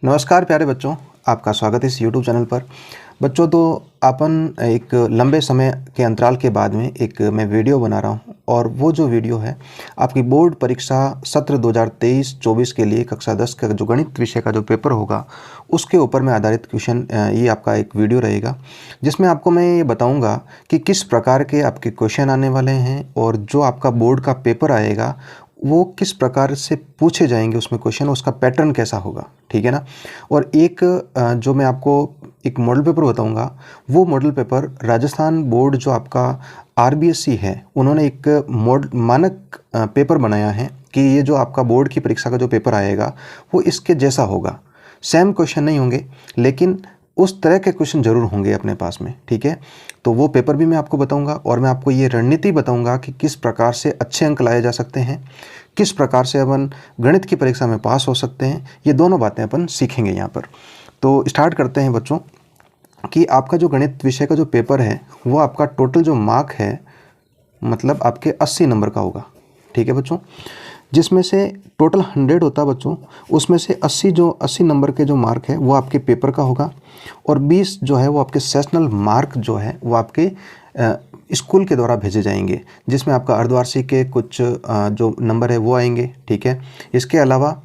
नमस्कार प्यारे बच्चों, आपका स्वागत है इस YouTube चैनल पर। बच्चों तो अपन एक लंबे समय के अंतराल के बाद में मैं वीडियो बना रहा हूं और वो जो वीडियो है आपकी बोर्ड परीक्षा सत्र 2023-24 के लिए कक्षा 10 का जो गणित विषय का जो पेपर होगा उसके ऊपर में आधारित क्वेश्चन ये आपका एक वीडियो रहेगा, जिसमें आपको मैं ये बताऊंगा कि किस प्रकार के आपके क्वेश्चन आने वाले हैं और जो आपका बोर्ड का पेपर आएगा वो किस प्रकार से पूछे जाएंगे, उसमें क्वेश्चन उसका पैटर्न कैसा होगा, ठीक है ना। और एक जो मैं आपको एक मॉडल पेपर बताऊंगा, वो मॉडल पेपर राजस्थान बोर्ड जो आपका आरबीएससी है उन्होंने एक मानक पेपर बनाया है कि ये जो आपका बोर्ड की परीक्षा का जो पेपर आएगा वो इसके जैसा होगा। सेम क्वेश्चन नहीं होंगे लेकिन उस तरह के क्वेश्चन जरूर होंगे अपने पास में, ठीक है। तो वो पेपर भी मैं आपको बताऊंगा और मैं आपको ये रणनीति बताऊंगा कि किस प्रकार से अच्छे अंक लाए जा सकते हैं, किस प्रकार से अपन गणित की परीक्षा में पास हो सकते हैं। ये दोनों बातें अपन सीखेंगे यहाँ पर। तो स्टार्ट करते हैं बच्चों कि आपका जो गणित विषय का जो पेपर है वो आपका टोटल जो मार्क है मतलब आपके 80 नंबर का होगा, ठीक है बच्चों। जिसमें से टोटल 100 होता है बच्चों, उसमें से 80 नंबर के जो मार्क है वो आपके पेपर का होगा और 20 जो है वो आपके सेशनल मार्क जो है वो आपके स्कूल के द्वारा भेजे जाएंगे, जिसमें आपका अर्धवार्षिक के कुछ जो नंबर है वो आएंगे, ठीक है। इसके अलावा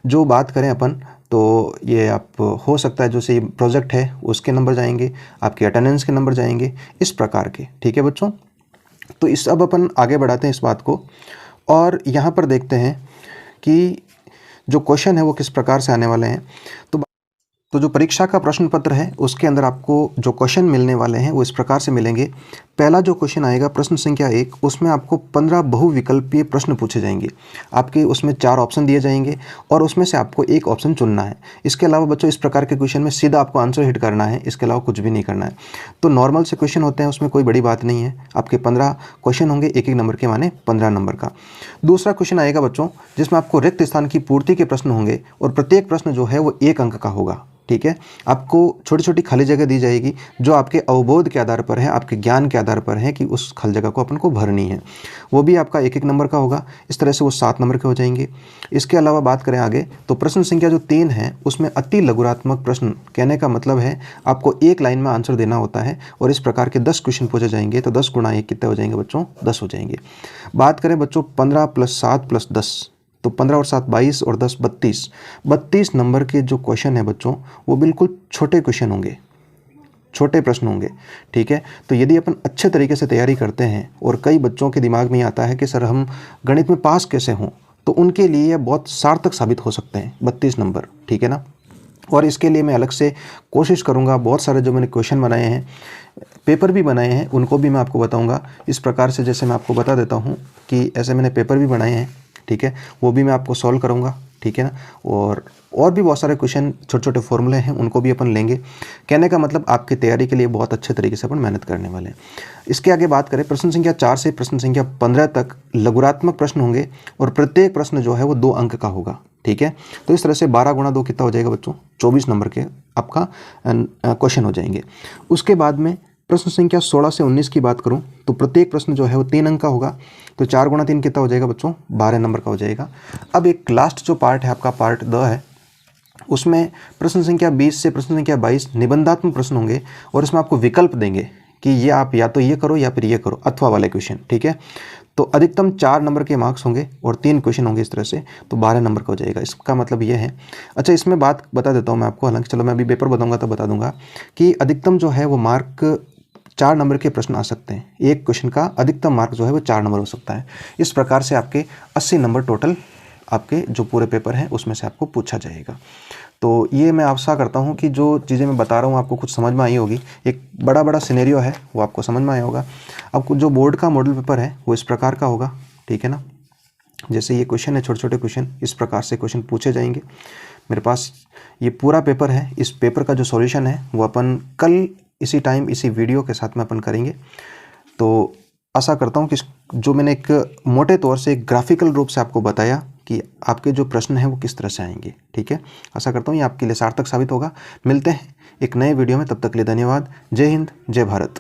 जो बात करें अपन तो ये आप हो सकता है जो से प्रोजेक्ट है उसके नंबर जाएंगे, आपके अटेंडेंस के नंबर जाएंगे, इस प्रकार के, ठीक है बच्चों। तो इस अब अपन आगे बढ़ाते हैं इस बात को और यहाँ पर देखते हैं कि जो क्वेश्चन है वो किस प्रकार से आने वाले हैं। तो जो परीक्षा का प्रश्न पत्र है उसके अंदर आपको जो क्वेश्चन मिलने वाले हैं वो इस प्रकार से मिलेंगे। पहला जो क्वेश्चन आएगा प्रश्न संख्या 1, उसमें आपको 15 बहुविकल्पीय प्रश्न पूछे जाएंगे। आपके उसमें 4 ऑप्शन दिए जाएंगे और उसमें से आपको एक ऑप्शन चुनना है। इसके अलावा बच्चों इस प्रकार के क्वेश्चन में सीधा आपको आंसर हिट करना है, इसके अलावा कुछ भी नहीं करना है। तो नॉर्मल से क्वेश्चन होते हैं, उसमें कोई बड़ी बात नहीं है। आपके 15 क्वेश्चन होंगे, एक नंबर के माने 15 नंबर का। दूसरा क्वेश्चन आएगा बच्चों जिसमें आपको रिक्त स्थान की पूर्ति के प्रश्न होंगे और प्रत्येक प्रश्न जो है वो 1 अंक का होगा, ठीक है। आपको छोटी छोटी खाली जगह दी जाएगी जो आपके अवबोध के आधार पर है, आपके ज्ञान के आधार पर है कि उस खाली जगह को अपन को भरनी है। वो भी आपका 1 नंबर का होगा। इस तरह से वो 7 नंबर के हो जाएंगे। इसके अलावा बात करें आगे तो प्रश्न संख्या जो 3 है उसमें अति लघुरात्मक प्रश्न, कहने का मतलब है आपको एक लाइन में आंसर देना होता है और इस प्रकार के 10 क्वेश्चन पूछे जाएंगे। तो 10 गुणा 1 कितने हो जाएंगे बच्चों? 10 हो जाएंगे। बात करें बच्चों 15 + 7 + 10, तो 15 और 7 22 और 10 32 नंबर के जो क्वेश्चन है बच्चों वो बिल्कुल छोटे क्वेश्चन होंगे, छोटे प्रश्न होंगे, ठीक है। तो यदि अपन अच्छे तरीके से तैयारी करते हैं और कई बच्चों के दिमाग में आता है कि सर हम गणित में पास कैसे हों, तो उनके लिए यह बहुत सार्थक साबित हो सकते हैं 32 नंबर, ठीक है ना। और इसके लिए मैं अलग से कोशिश करूँगा, बहुत सारे जो मैंने क्वेश्चन बनाए हैं, पेपर भी बनाए हैं, उनको भी मैं आपको बताऊँगा। इस प्रकार से जैसे मैं आपको बता देता हूँ कि ऐसे मैंने पेपर भी बनाए हैं, ठीक है, वो भी मैं आपको सॉल्व करूँगा, ठीक है ना। और भी बहुत सारे क्वेश्चन, छोटे छोटे फॉर्मूले हैं, उनको भी अपन लेंगे। कहने का मतलब आपकी तैयारी के लिए बहुत अच्छे तरीके से अपन मेहनत करने वाले हैं। इसके आगे बात करें प्रश्न संख्या 4 से प्रश्न संख्या 15 तक लघुरात्मक प्रश्न होंगे और प्रत्येक प्रश्न जो है वो 2 अंक का होगा, ठीक है। तो इस तरह से 12 × 2 कितना हो जाएगा बच्चों? 24 नंबर के आपका क्वेश्चन हो जाएंगे। उसके बाद में प्रश्न संख्या 16 से 19 की बात करूं तो प्रत्येक प्रश्न जो है वो 3 अंक का होगा। तो 4 × 3 कितना हो जाएगा बच्चों? 12 नंबर का हो जाएगा। अब एक लास्ट जो पार्ट है आपका पार्ट 2 है, उसमें प्रश्न संख्या 20 से प्रश्न संख्या 22 निबंधात्मक प्रश्न होंगे और इसमें आपको विकल्प देंगे कि ये आप या तो ये करो या फिर ये करो, अथवा वाले क्वेश्चन, ठीक है। तो अधिकतम 4 नंबर के मार्क्स होंगे और 3 क्वेश्चन होंगे इस तरह से, तो 12 नंबर का हो जाएगा। इसका मतलब ये है। अच्छा, इसमें बात बता देता हूँ मैं आपको, हालांकि चलो मैं अभी पेपर बताऊँगा तब बता दूंगा कि अधिकतम जो है वो मार्क 4 नंबर के प्रश्न आ सकते हैं। एक क्वेश्चन का अधिकतम मार्क जो है वो 4 नंबर हो सकता है। इस प्रकार से आपके 80 नंबर टोटल आपके जो पूरे पेपर हैं उसमें से आपको पूछा जाएगा। तो ये मैं आशा करता हूँ कि जो चीज़ें मैं बता रहा हूँ आपको कुछ समझ में आई होगी। एक बड़ा सिनेरियो है वो आपको समझ में आया होगा। अब जो बोर्ड का मॉडल पेपर है वो इस प्रकार का होगा, ठीक है ना। जैसे ये क्वेश्चन है, छोटे छोटे क्वेश्चन, इस प्रकार से क्वेश्चन पूछे जाएंगे। मेरे पास ये पूरा पेपर है। इस पेपर का जो सॉल्यूशन है वो अपन कल इसी टाइम इसी वीडियो के साथ में अपन करेंगे। तो आशा करता हूँ कि जो मैंने एक मोटे तौर से एक ग्राफिकल रूप से आपको बताया कि आपके जो प्रश्न हैं वो किस तरह से आएंगे, ठीक है। आशा करता हूँ ये आपके लिए सार्थक साबित होगा। मिलते हैं एक नए वीडियो में, तब तक के लिए धन्यवाद। जय हिंद, जय भारत।